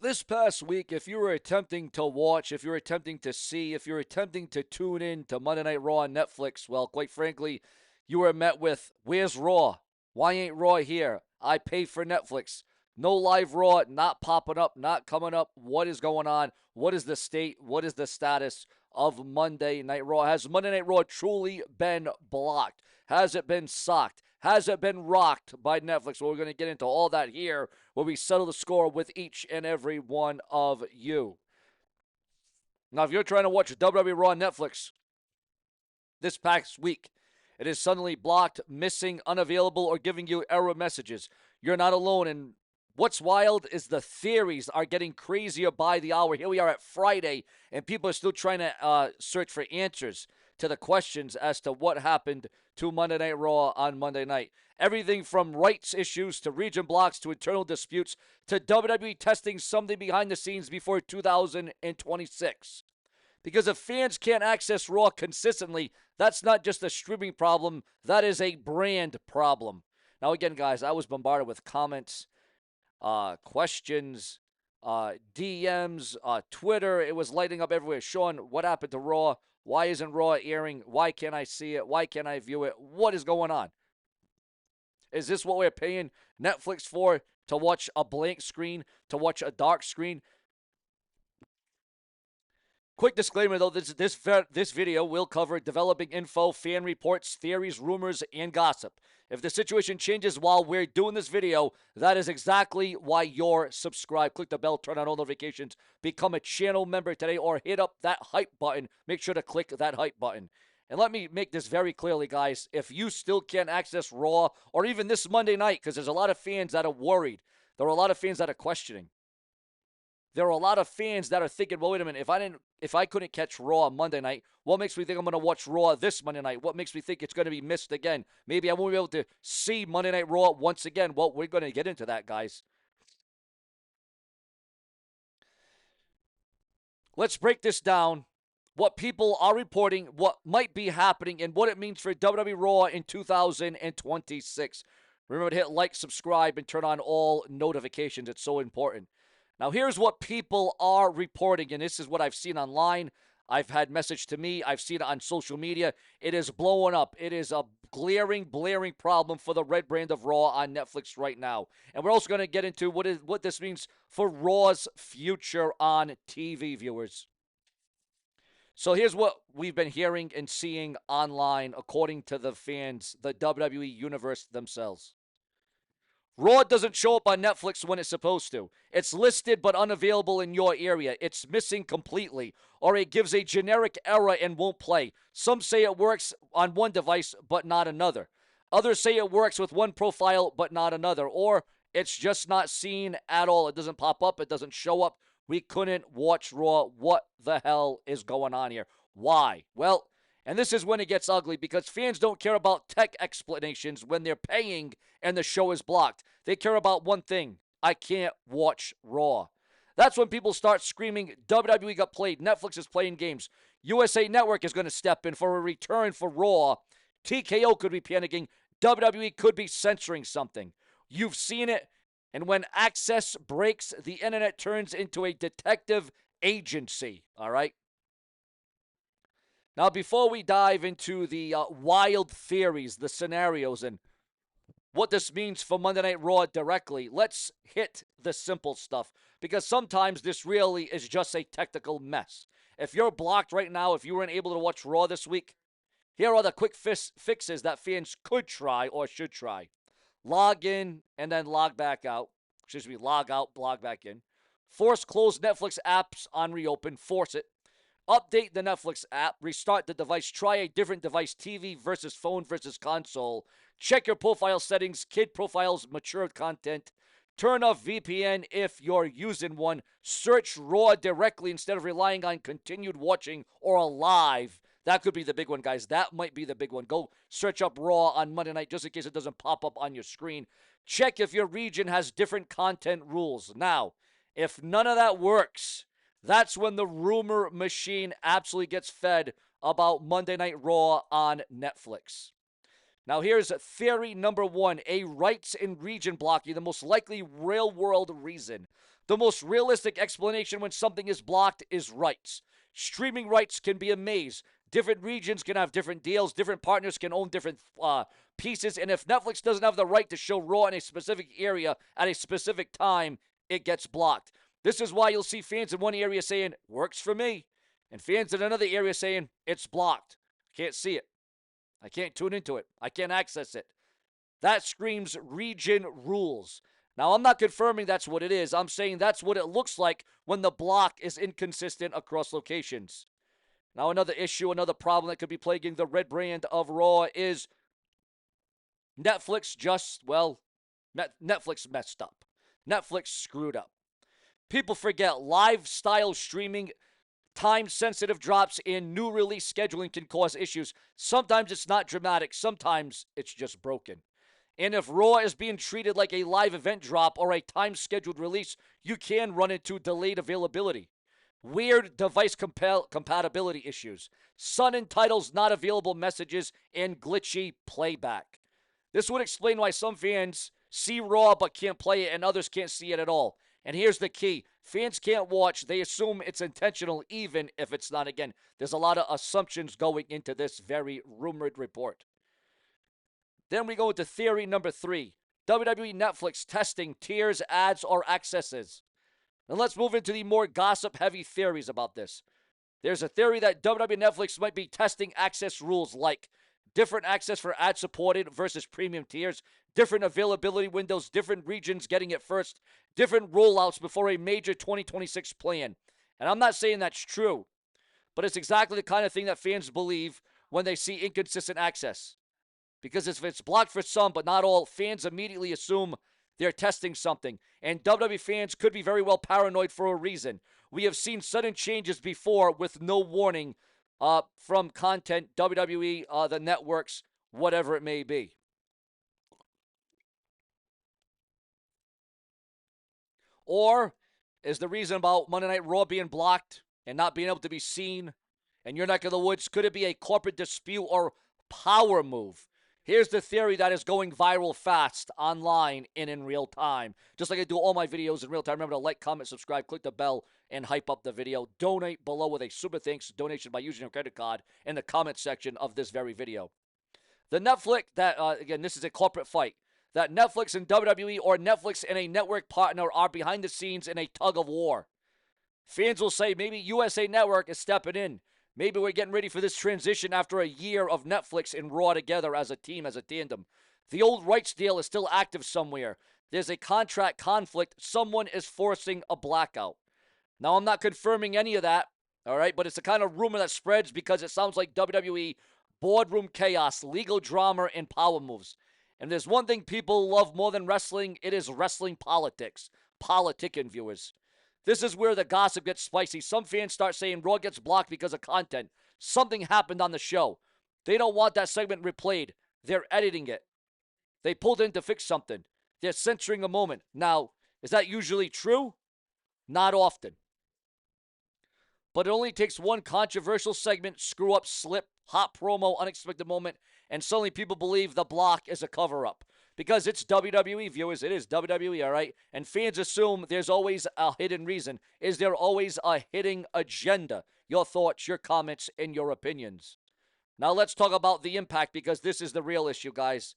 This past week, if you were attempting to watch, if you're attempting to see, if you're attempting to tune in to Monday Night Raw on Netflix, well, quite frankly, you were met with, where's Raw? Why ain't Raw here? I pay for Netflix. No live Raw, not popping up, not coming up. What is going on? What is the state? What is the status of Monday Night Raw? Has Monday Night Raw truly been blocked? Has it been socked? Has it been rocked by Netflix? Well, we're going to get into all that here where we settle the score with each and every one of you. Now, if you're trying to watch WWE Raw on Netflix this past week, it is suddenly blocked, missing, unavailable, or giving you error messages. You're not alone. And what's wild is the theories are getting crazier by the hour. Here we are at Friday, and people are still trying to search for answers to the questions as to what happened to Monday Night Raw on Monday night. Everything from rights issues to region blocks to internal disputes to WWE testing something behind the scenes before 2026. Because if fans can't access Raw consistently, that's not just a streaming problem, that is a brand problem. Now, again, guys, I was bombarded with comments, questions, DMs, Twitter. It was lighting up everywhere. Sean, what happened to Raw? Why isn't Raw airing? Why can't I see it? Why can't I view it? What is going on? Is this what we're paying Netflix for? To watch a blank screen? To watch a dark screen? Quick disclaimer though, this video will cover developing info, fan reports, theories, rumors, and gossip. If the situation changes while we're doing this video, that is exactly why you're subscribed. Click the bell, turn on all notifications, become a channel member today, or hit up that hype button. Make sure to click that hype button. And let me make this very clearly, guys. If you still can't access Raw, or even this Monday night, because there's a lot of fans that are worried, there are a lot of fans that are questioning. There are a lot of fans that are thinking, well, wait a minute, if I couldn't catch Raw Monday night, what makes me think I'm going to watch Raw this Monday night? What makes me think it's going to be missed again? Maybe I won't be able to see Monday Night Raw once again. Well, we're going to get into that, guys. Let's break this down. What people are reporting, what might be happening, and what it means for WWE Raw in 2026. Remember to hit like, subscribe, and turn on all notifications. It's so important. Now, here's what people are reporting, and this is what I've seen online. I've had message to me. I've seen it on social media. It is blowing up. It is a glaring, blaring problem for the red brand of Raw on Netflix right now. And we're also going to get into what this means for Raw's future on TV, viewers. So here's what we've been hearing and seeing online, according to the fans, the WWE Universe themselves. Raw doesn't show up on Netflix when it's supposed to. It's listed but unavailable in your area. It's missing completely. Or it gives a generic error and won't play. Some say it works on one device but not another. Others say it works with one profile but not another. Or it's just not seen at all. It doesn't pop up. It doesn't show up. We couldn't watch Raw. What the hell is going on here? Why? Well, and this is when it gets ugly because fans don't care about tech explanations when they're paying and the show is blocked. They care about one thing: I can't watch Raw. That's when people start screaming, WWE got played, Netflix is playing games, USA Network is going to step in for a return for Raw, TKO could be panicking, WWE could be censoring something. You've seen it, and when access breaks, the internet turns into a detective agency, all right? Now, before we dive into the wild theories, the scenarios, and what this means for Monday Night Raw directly, let's hit the simple stuff because sometimes this really is just a technical mess. If you're blocked right now, if you weren't able to watch Raw this week, here are the quick fixes that fans could try or should try. Log in and then log back out. Excuse me, log out, log back in. Force close Netflix apps on reopen. Force it. Update the Netflix app, restart the device, try a different device, TV versus phone versus console. Check your profile settings, kid profiles, mature content. Turn off VPN if you're using one. Search Raw directly instead of relying on continued watching or a live. That could be the big one, guys. That might be the big one. Go search up Raw on Monday night just in case it doesn't pop up on your screen. Check if your region has different content rules. Now, if none of that works, that's when the rumor machine absolutely gets fed about Monday Night Raw on Netflix. Now, here's theory number one, a rights and region blocking, the most likely real world reason. The most realistic explanation when something is blocked is rights. Streaming rights can be a maze. Different regions can have different deals. Different partners can own different pieces. And if Netflix doesn't have the right to show Raw in a specific area at a specific time, it gets blocked. This is why you'll see fans in one area saying, works for me. And fans in another area saying, it's blocked. Can't see it. I can't tune into it. I can't access it. That screams region rules. Now, I'm not confirming that's what it is. I'm saying that's what it looks like when the block is inconsistent across locations. Now, another issue, another problem that could be plaguing the red brand of Raw is Netflix Netflix messed up. Netflix screwed up. People forget live style streaming, time-sensitive drops, and new release scheduling can cause issues. Sometimes it's not dramatic. Sometimes it's just broken. And if Raw is being treated like a live event drop or a time-scheduled release, you can run into delayed availability. Weird device compatibility issues. Sudden titles not available messages and glitchy playback. This would explain why some fans see Raw but can't play it and others can't see it at all. And here's the key. Fans can't watch. They assume it's intentional even if it's not. Again, there's a lot of assumptions going into this very rumored report. Then we go into theory number 3. WWE Netflix testing tiers, ads, or accesses. And let's move into the more gossip-heavy theories about this. There's a theory that WWE Netflix might be testing access rules like different access for ad-supported versus premium tiers, different availability windows, different regions getting it first, different rollouts before a major 2026 plan. And I'm not saying that's true, but it's exactly the kind of thing that fans believe when they see inconsistent access. Because if it's blocked for some but not all, fans immediately assume they're testing something. And WWE fans could be very well paranoid for a reason. We have seen sudden changes before with no warning from content, WWE, the networks, whatever it may be. Or is the reason about Monday Night Raw being blocked and not being able to be seen in your neck of the woods, could it be a corporate dispute or power move? Here's the theory that is going viral fast online and in real time. Just like I do all my videos in real time. Remember to like, comment, subscribe, click the bell, and hype up the video. Donate below with a super thanks donation by using your credit card in the comment section of this very video. The Netflix, again, this is a corporate fight, that Netflix and WWE or Netflix and a network partner are behind the scenes in a tug of war. Fans will say maybe USA Network is stepping in. Maybe we're getting ready for this transition after a year of Netflix and Raw together as a team, as a tandem. The old rights deal is still active somewhere. There's a contract conflict. Someone is forcing a blackout. Now, I'm not confirming any of that, all right? But it's the kind of rumor that spreads because it sounds like WWE boardroom chaos, legal drama, and power moves. And there's one thing people love more than wrestling, it is wrestling politics. Politicking, viewers. This is where the gossip gets spicy. Some fans start saying Raw gets blocked because of content. Something happened on the show. They don't want that segment replayed. They're editing it. They pulled in to fix something. They're censoring a moment. Now, is that usually true? Not often. But it only takes one controversial segment, screw up, slip, hot promo, unexpected moment, and suddenly people believe the block is a cover-up. Because it's WWE, viewers. It is WWE, all right? And fans assume there's always a hidden reason. Is there always a hidden agenda? Your thoughts, your comments, and your opinions. Now let's talk about the impact, because this is the real issue, guys,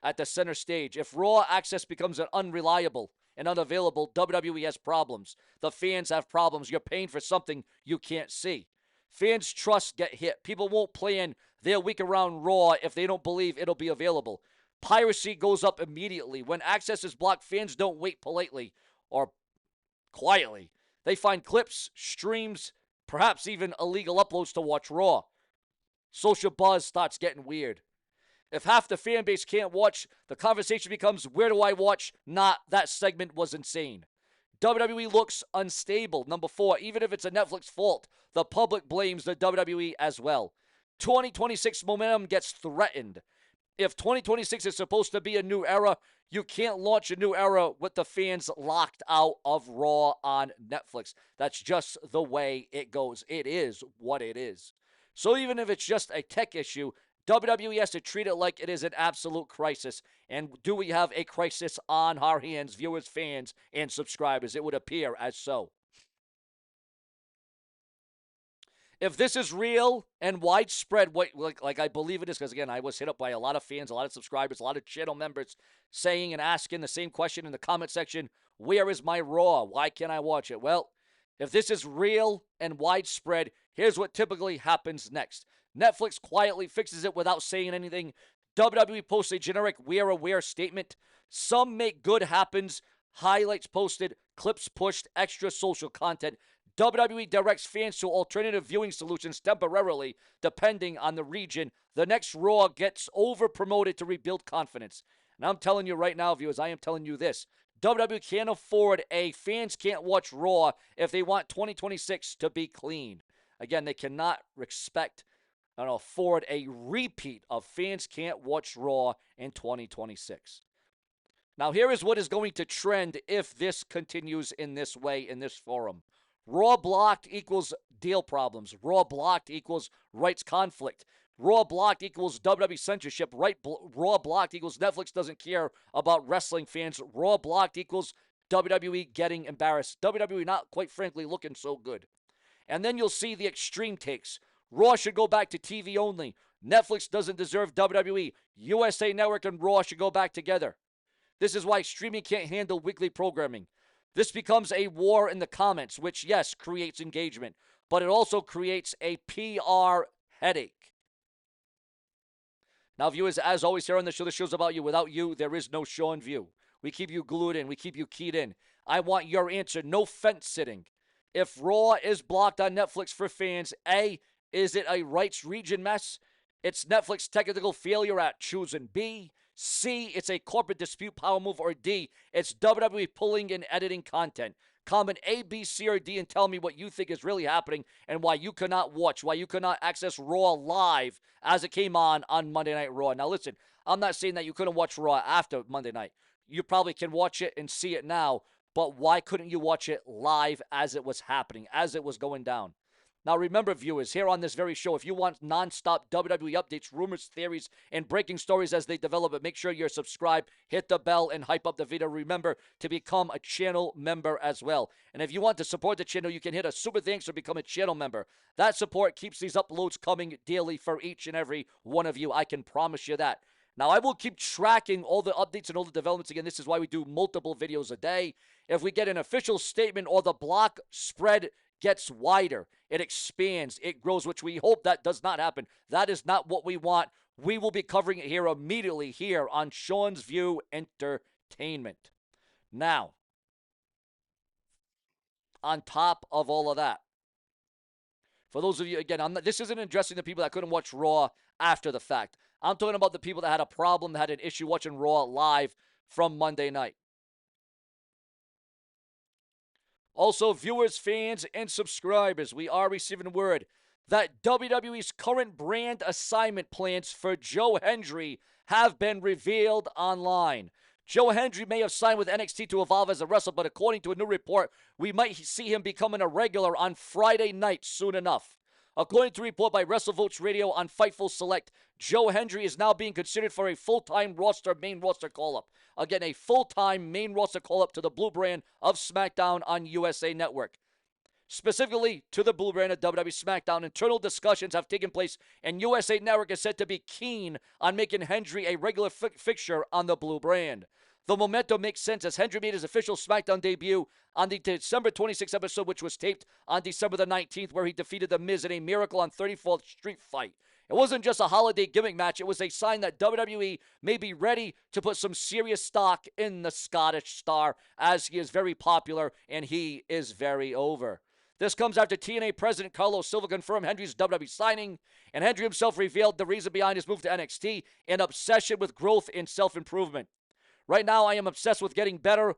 at the center stage. If Raw access becomes unreliable and unavailable, WWE has problems. The fans have problems. You're paying for something you can't see. Fans' trust get hit. People won't plan their week around Raw if they don't believe it'll be available. Piracy goes up immediately. When access is blocked, fans don't wait politely or quietly. They find clips, streams, perhaps even illegal uploads to watch Raw. Social buzz starts getting weird. If half the fan base can't watch, the conversation becomes, where do I watch? Not, that segment was insane. WWE looks unstable. Number 4, even if it's a Netflix fault, the public blames the WWE as well. 2026 momentum gets threatened. If 2026 is supposed to be a new era, you can't launch a new era with the fans locked out of Raw on Netflix. That's just the way it goes. It is what it is. So even if it's just a tech issue, WWE has to treat it like it is an absolute crisis. And do we have a crisis on our hands, viewers, fans, and subscribers? It would appear as so. If this is real and widespread, like I believe it is, because again, I was hit up by a lot of fans, a lot of subscribers, a lot of channel members saying and asking the same question in the comment section, where is my Raw? Why can't I watch it? Well, if this is real and widespread, here's what typically happens next. Netflix quietly fixes it without saying anything. WWE posts a generic "we're aware" statement. Some make good happens, highlights posted, clips pushed, extra social content. WWE directs fans to alternative viewing solutions temporarily, depending on the region. The next Raw gets over-promoted to rebuild confidence. And I'm telling you right now, viewers, I am telling you this. WWE can't afford fans can't watch Raw if they want 2026 to be clean. Again, they cannot afford a repeat of fans can't watch Raw in 2026. Now, here is what is going to trend if this continues in this way, in this forum. Raw blocked equals deal problems. Raw blocked equals rights conflict. Raw blocked equals WWE censorship. Raw blocked equals Netflix doesn't care about wrestling fans. Raw blocked equals WWE getting embarrassed. WWE not, quite frankly, looking so good. And then you'll see the extreme takes. Raw should go back to TV only. Netflix doesn't deserve WWE. USA Network and Raw should go back together. This is why streaming can't handle weekly programming. This becomes a war in the comments, which, yes, creates engagement, but it also creates a PR headache. Now, viewers, as always here on the show's about you. Without you, there is no show in view. We keep you glued in. We keep you keyed in. I want your answer. No fence sitting. If Raw is blocked on Netflix for fans, A, is it a rights region mess? It's Netflix technical failure at choosing. B, C, it's a corporate dispute power move. Or D, it's WWE pulling and editing content. Comment A, B, C, or D and tell me what you think is really happening and why you cannot watch, why you cannot access Raw live as it came on Monday Night Raw. Now listen, I'm not saying that you couldn't watch Raw after Monday night. You probably can watch it and see it now, but why couldn't you watch it live as it was happening, as it was going down? Now, remember, viewers, here on this very show, if you want nonstop WWE updates, rumors, theories, and breaking stories as they develop it, make sure you're subscribed, hit the bell, and hype up the video. Remember to become a channel member as well. And if you want to support the channel, you can hit a super thanks or become a channel member. That support keeps these uploads coming daily for each and every one of you. I can promise you that. Now, I will keep tracking all the updates and all the developments. Again, this is why we do multiple videos a day. If we get an official statement or the block spread gets wider, it expands, it grows, which we hope that does not happen. That is not what we want. We will be covering it here immediately here on Sean's View Entertainment. Now, on top of all of that, for those of you, again, this isn't addressing the people that couldn't watch Raw after the fact. I'm talking about the people that had a problem, that had an issue watching Raw live from Monday night. Also, viewers, fans, and subscribers, we are receiving word that WWE's current brand assignment plans for Joe Hendry have been revealed online. Joe Hendry may have signed with NXT to evolve as a wrestler, but according to a new report, we might see him becoming a regular on Friday night soon enough. According to a report by WrestleVotes Radio on Fightful Select, Joe Hendry is now being considered for a full-time main roster call-up. Again, a full-time main roster call-up to the Blue brand of SmackDown on USA Network. Specifically to the Blue brand of WWE SmackDown, internal discussions have taken place, and USA Network is said to be keen on making Hendry a regular fixture on the Blue brand. The momentum makes sense as Hendry made his official SmackDown debut on the December 26th episode, which was taped on December the 19th, where he defeated The Miz in a Miracle on 34th Street fight. It wasn't just a holiday gimmick match. It was a sign that WWE may be ready to put some serious stock in the Scottish star, as he is very popular and he is very over. This comes after TNA President Carlos Silva confirmed Hendry's WWE signing, and Hendry himself revealed the reason behind his move to NXT, an obsession with growth and self-improvement. Right now, I am obsessed with getting better,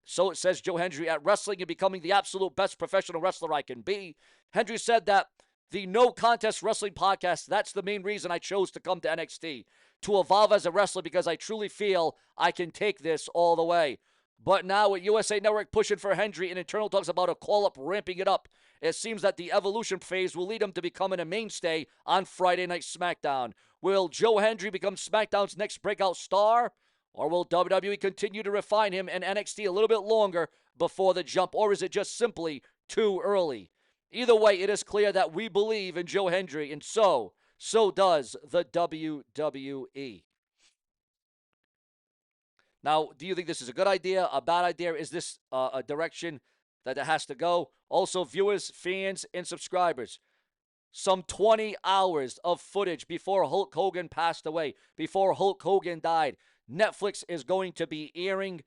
so it says Joe Hendry, at wrestling and becoming the absolute best professional wrestler I can be. Hendry said that the No Contest Wrestling podcast, that's the main reason I chose to come to NXT, to evolve as a wrestler because I truly feel I can take this all the way. But now with USA Network pushing for Hendry and internal talks about a call-up ramping it up, it seems that the evolution phase will lead him to becoming a mainstay on Friday Night SmackDown. Will Joe Hendry become SmackDown's next breakout star? Or will WWE continue to refine him in NXT a little bit longer before the jump? Or is it just simply too early? Either way, it is clear that we believe in Joe Hendry, and so does the WWE. Now, do you think this is a good idea, a bad idea? Is this a direction that it has to go? Also, viewers, fans, and subscribers, some 20 hours of footage before Hulk Hogan passed away, before Hulk Hogan died. Netflix is going to be airing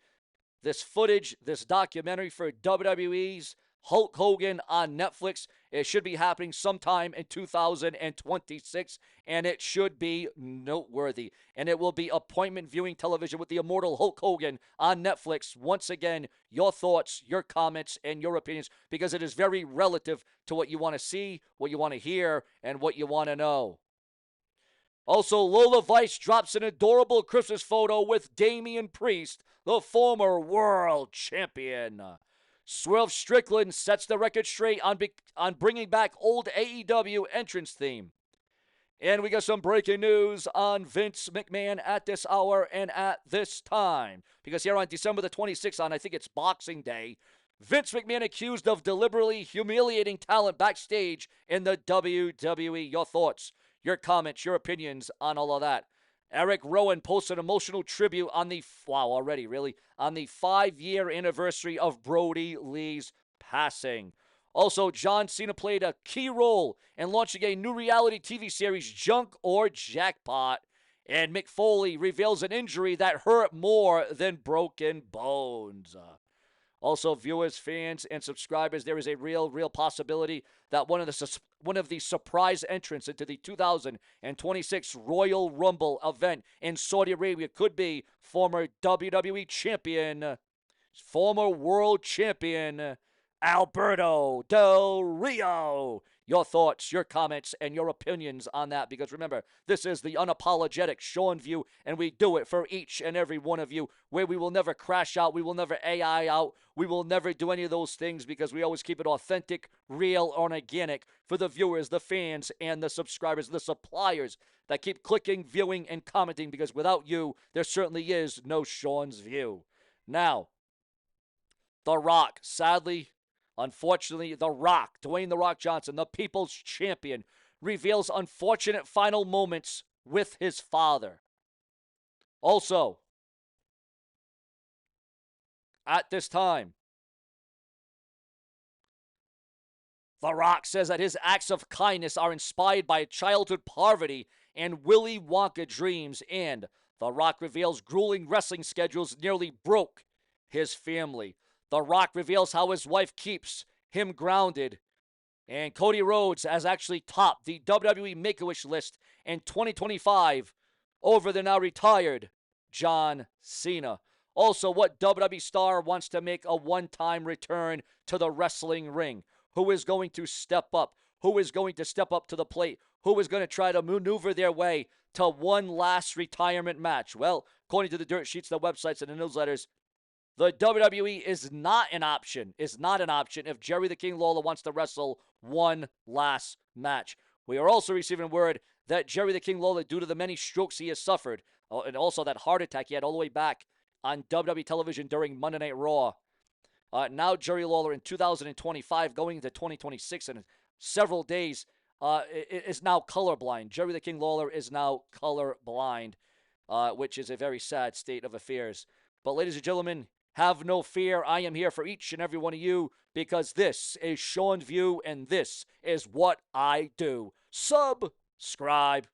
this footage, this documentary for WWE's Hulk Hogan on Netflix. It should be happening sometime in 2026, and it should be noteworthy. And it will be appointment viewing television with the immortal Hulk Hogan on Netflix. Once again, your thoughts, your comments, and your opinions, because it is very relative to what you want to see, what you want to hear, and what you want to know. Also, Lola Vice drops an adorable Christmas photo with Damian Priest, the former world champion. Swerve Strickland sets the record straight on bringing back old AEW entrance theme. And we got some breaking news on Vince McMahon at this hour and at this time. Because here on December the 26th, I think it's Boxing Day, Vince McMahon accused of deliberately humiliating talent backstage in the WWE. Your thoughts, your comments, your opinions on all of that. Eric Rowan posted an emotional tribute on the, on the 5-year anniversary of Brody Lee's passing. Also, John Cena played a key role in launching a new reality TV series, Junk or Jackpot. And Mick Foley reveals an injury that hurt more than broken bones. Also, viewers, fans, and subscribers, there is a real possibility that one of the surprise entrants into the 2026 Royal Rumble event in Saudi Arabia could be former WWE champion, former world champion, Alberto Del Rio. Your thoughts, your comments, and your opinions on that, because remember, this is the unapologetic Sean View, and we do it for each and every one of you, where we will never crash out, we will never AI out, we will never do any of those things, because we always keep it authentic, real, and organic for the viewers, the fans, and the subscribers, the suppliers that keep clicking, viewing, and commenting, because without you, there certainly is no Sean's View. Now, The Rock, sadly, unfortunately, The Rock, Dwayne The Rock Johnson, the People's Champion, reveals unfortunate final moments with his father. Also, at this time, The Rock says that his acts of kindness are inspired by childhood poverty and Willy Wonka dreams, and The Rock reveals grueling wrestling schedules nearly broke his family. The Rock reveals how his wife keeps him grounded. And Cody Rhodes has actually topped the WWE Make-A-Wish list in 2025 over the now retired John Cena. Also, what WWE star wants to make a one-time return to the wrestling ring? Who is going to step up? Who is going to step up to the plate? Who is going to try to maneuver their way to one last retirement match? Well, according to the dirt sheets, the websites, and the newsletters, the WWE is not an option. If Jerry the King Lawler wants to wrestle one last match. We are also receiving word that Jerry the King Lawler, due to the many strokes he has suffered, and also that heart attack he had all the way back on WWE television during Monday Night Raw. Now Jerry Lawler in 2025, going into 2026, and several days, is now colorblind. Jerry the King Lawler is now colorblind, which is a very sad state of affairs. But ladies and gentlemen, have no fear. I am here for each and every one of you, because this is Sean's View, and this is what I do. Subscribe.